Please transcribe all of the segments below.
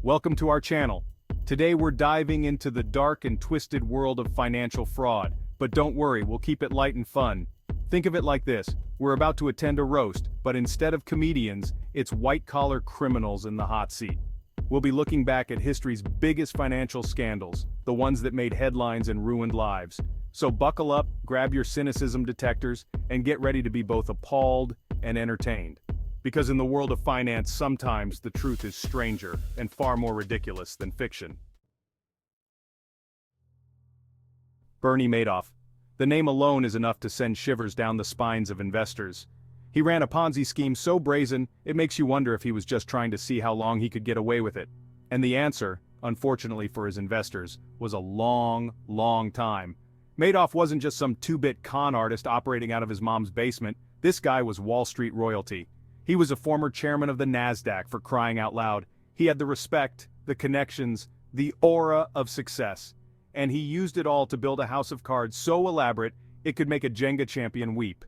Welcome to our channel. Today we're diving into the dark and twisted world of financial fraud, but don't worry, we'll keep it light and fun. Think of it like this, we're about to attend a roast, but instead of comedians, it's white-collar criminals in the hot seat. We'll be looking back at history's biggest financial scandals, the ones that made headlines and ruined lives. So buckle up, grab your cynicism detectors, and get ready to be both appalled and entertained. Because in the world of finance, sometimes the truth is stranger and far more ridiculous than fiction. Bernie Madoff. The name alone is enough to send shivers down the spines of investors. He ran a Ponzi scheme so brazen, it makes you wonder if he was just trying to see how long he could get away with it. And the answer, unfortunately for his investors, was a long, long time. Madoff wasn't just some two-bit con artist operating out of his mom's basement. This guy was Wall Street royalty. He was a former chairman of the NASDAQ, for crying out loud. He had the respect, the connections, the aura of success. And he used it all to build a house of cards so elaborate, it could make a Jenga champion weep.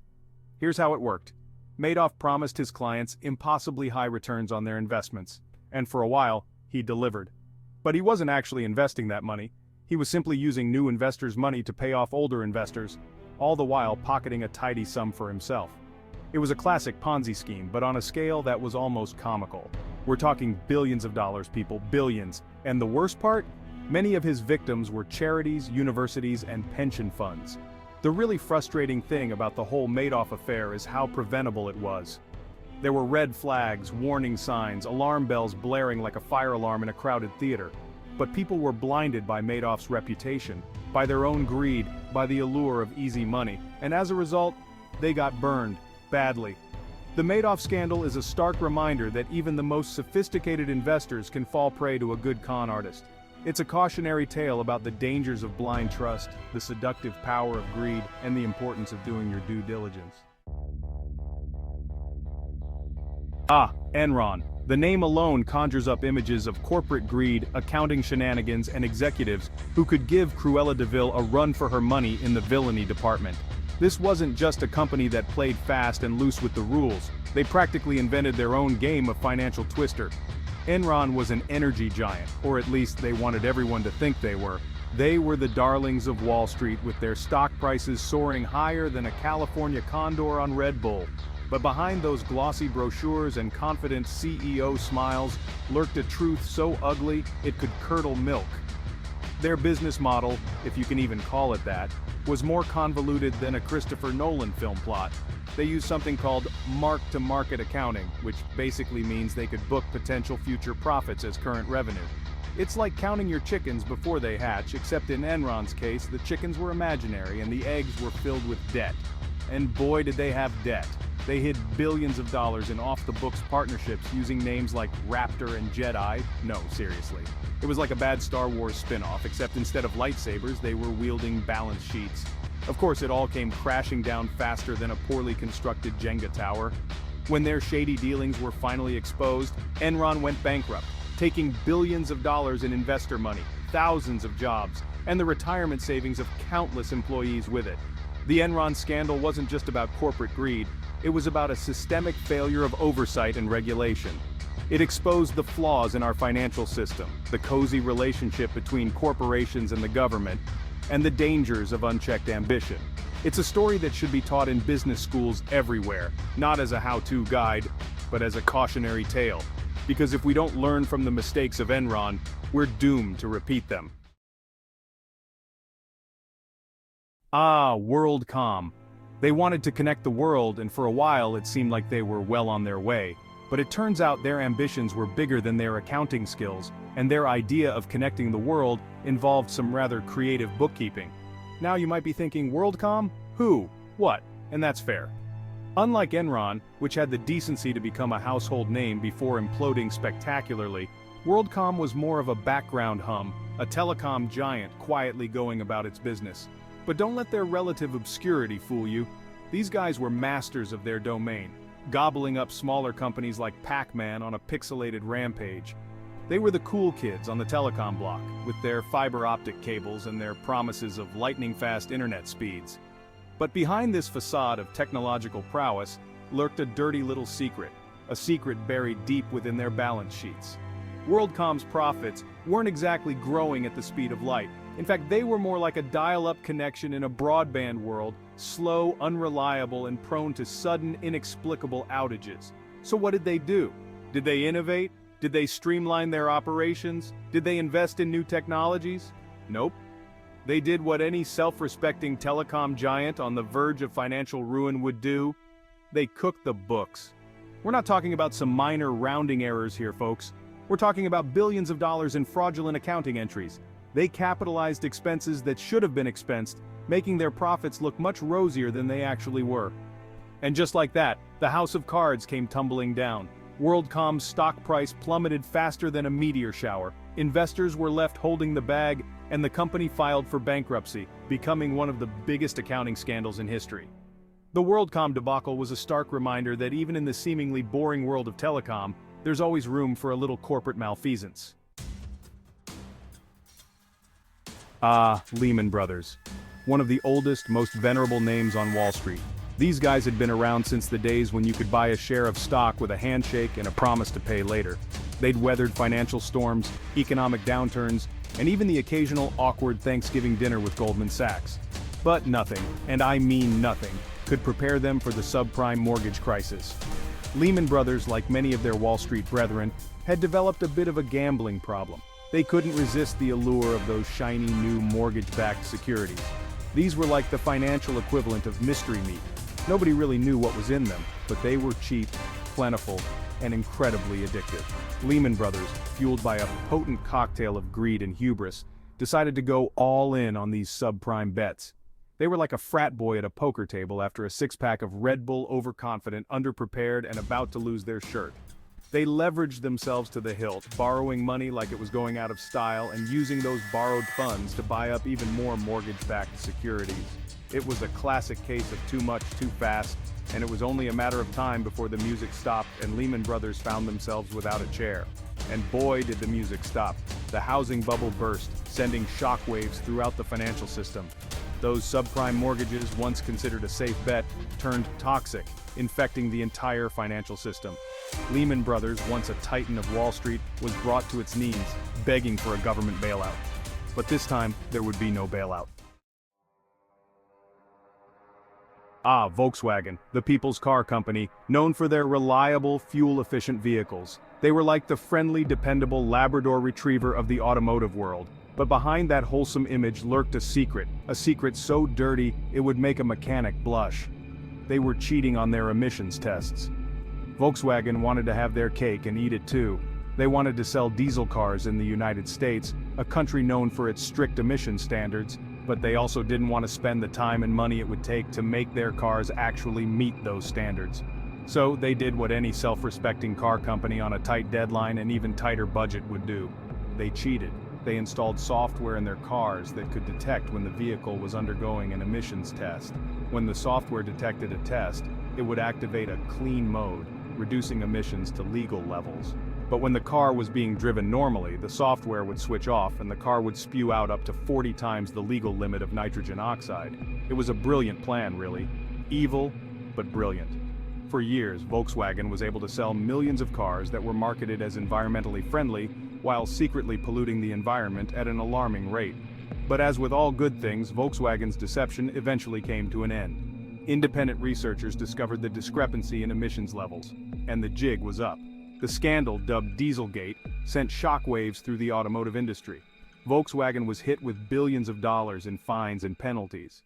Here's how it worked. Madoff promised his clients impossibly high returns on their investments. And for a while, he delivered. But he wasn't actually investing that money. He was simply using new investors' money to pay off older investors, all the while pocketing a tidy sum for himself. It was a classic Ponzi scheme, but on a scale that was almost comical. We're talking billions of dollars, people, billions. And the worst part? Many of his victims were charities, universities, and pension funds. The really frustrating thing about the whole Madoff affair is how preventable it was. There were red flags, warning signs, alarm bells blaring like a fire alarm in a crowded theater. But people were blinded by Madoff's reputation, by their own greed, by the allure of easy money, and as a result, they got burned. Badly. The Madoff scandal is a stark reminder that even the most sophisticated investors can fall prey to a good con artist. It's a cautionary tale about the dangers of blind trust, the seductive power of greed, and the importance of doing your due diligence. Enron. The name alone conjures up images of corporate greed, accounting shenanigans, and executives who could give Cruella de Vil a run for her money in the villainy department. This wasn't just a company that played fast and loose with the rules. They practically invented their own game of financial twister. Enron was an energy giant, or at least they wanted everyone to think they were. They were the darlings of Wall Street, with their stock prices soaring higher than a California condor on Red Bull. But behind those glossy brochures and confident CEO smiles lurked a truth so ugly it could curdle milk. Their business model, if you can even call it that, was more convoluted than a Christopher Nolan film plot. They used something called mark-to-market accounting, which basically means they could book potential future profits as current revenue. It's like counting your chickens before they hatch, except in Enron's case, the chickens were imaginary and the eggs were filled with debt. And boy did they have debt. They hid billions of dollars in off-the-books partnerships using names like Raptor and Jedi. No, seriously. It was like a bad Star Wars spin-off, except instead of lightsabers, they were wielding balance sheets. Of course, it all came crashing down faster than a poorly constructed Jenga tower. When their shady dealings were finally exposed, Enron went bankrupt, taking billions of dollars in investor money, thousands of jobs, and the retirement savings of countless employees with it. The Enron scandal wasn't just about corporate greed. It was about a systemic failure of oversight and regulation. It exposed the flaws in our financial system, the cozy relationship between corporations and the government, and the dangers of unchecked ambition. It's a story that should be taught in business schools everywhere, not as a how-to guide, but as a cautionary tale. Because if we don't learn from the mistakes of Enron, we're doomed to repeat them. Worldcom. They wanted to connect the world, and for a while it seemed like they were well on their way. But it turns out their ambitions were bigger than their accounting skills, and their idea of connecting the world involved some rather creative bookkeeping. Now you might be thinking, Worldcom? Who? What? And that's fair. Unlike Enron, which had the decency to become a household name before imploding spectacularly, Worldcom was more of a background hum, a telecom giant quietly going about its business. But don't let their relative obscurity fool you. These guys were masters of their domain, gobbling up smaller companies like Pac-Man on a pixelated rampage. They were the cool kids on the telecom block, with their fiber optic cables and their promises of lightning-fast internet speeds. But behind this facade of technological prowess lurked a dirty little secret, a secret buried deep within their balance sheets. Worldcom's profits weren't exactly growing at the speed of light. In fact, they were more like a dial-up connection in a broadband world, slow, unreliable, and prone to sudden, inexplicable outages. So what did they do? Did they innovate? Did they streamline their operations? Did they invest in new technologies? Nope. They did what any self-respecting telecom giant on the verge of financial ruin would do. They cooked the books. We're not talking about some minor rounding errors here, folks. We're talking about billions of dollars in fraudulent accounting entries. They capitalized expenses that should have been expensed, making their profits look much rosier than they actually were. And just like that, the house of cards came tumbling down. WorldCom's stock price plummeted faster than a meteor shower. Investors were left holding the bag, and the company filed for bankruptcy, becoming one of the biggest accounting scandals in history. The WorldCom debacle was a stark reminder that even in the seemingly boring world of telecom, there's always room for a little corporate malfeasance. Leman Brothers. One of the oldest, most venerable names on Wall Street. These guys had been around since the days when you could buy a share of stock with a handshake and a promise to pay later. They'd weathered financial storms, economic downturns, and even the occasional awkward Thanksgiving dinner with Goldman Sachs. But nothing, and I mean nothing, could prepare them for the subprime mortgage crisis. Leman Brothers, like many of their Wall Street brethren, had developed a bit of a gambling problem. They couldn't resist the allure of those shiny new mortgage-backed securities. These were like the financial equivalent of mystery meat. Nobody really knew what was in them, but they were cheap, plentiful, and incredibly addictive. Leman Brothers, fueled by a potent cocktail of greed and hubris, decided to go all in on these subprime bets. They were like a frat boy at a poker table after a six-pack of Red Bull, overconfident, underprepared, and about to lose their shirt. They leveraged themselves to the hilt, borrowing money like it was going out of style and using those borrowed funds to buy up even more mortgage-backed securities. It was a classic case of too much, too fast, and it was only a matter of time before the music stopped and Leman Brothers found themselves without a chair. And boy, did the music stop. The housing bubble burst, sending shockwaves throughout the financial system. Those subprime mortgages, once considered a safe bet, turned toxic, infecting the entire financial system. Leman Brothers, once a titan of Wall Street, was brought to its knees, begging for a government bailout. But this time, there would be no bailout. Volkswagen, the people's car company, known for their reliable, fuel-efficient vehicles. They were like the friendly, dependable Labrador retriever of the automotive world. But behind that wholesome image lurked a secret so dirty it would make a mechanic blush. They were cheating on their emissions tests. Volkswagen wanted to have their cake and eat it too. They wanted to sell diesel cars in the United States, a country known for its strict emission standards, but they also didn't want to spend the time and money it would take to make their cars actually meet those standards. So they did what any self-respecting car company on a tight deadline and even tighter budget would do. They cheated. They installed software in their cars that could detect when the vehicle was undergoing an emissions test. When the software detected a test, it would activate a clean mode, reducing emissions to legal levels. But when the car was being driven normally, the software would switch off and the car would spew out up to 40 times the legal limit of nitrogen oxide. It was a brilliant plan, really. Evil, but brilliant. For years, Volkswagen was able to sell millions of cars that were marketed as environmentally friendly, while secretly polluting the environment at an alarming rate. But as with all good things, Volkswagen's deception eventually came to an end. Independent researchers discovered the discrepancy in emissions levels, and the jig was up. The scandal, dubbed Dieselgate, sent shockwaves through the automotive industry. Volkswagen was hit with billions of dollars in fines and penalties.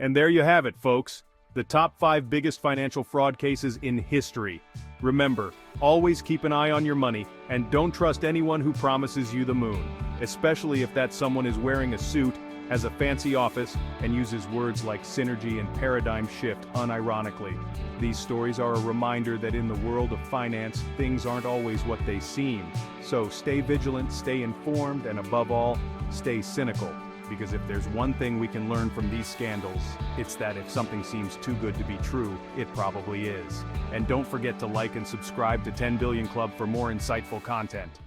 And there you have it, folks. The top 5 biggest financial fraud cases in history. Remember, always keep an eye on your money, and don't trust anyone who promises you the moon, especially if that someone is wearing a suit, has a fancy office, and uses words like synergy and paradigm shift unironically. These stories are a reminder that in the world of finance, things aren't always what they seem. So stay vigilant, stay informed, and above all, stay cynical. Because if there's one thing we can learn from these scandals, it's that if something seems too good to be true, it probably is. And don't forget to like and subscribe to 10 Billion Club for more insightful content.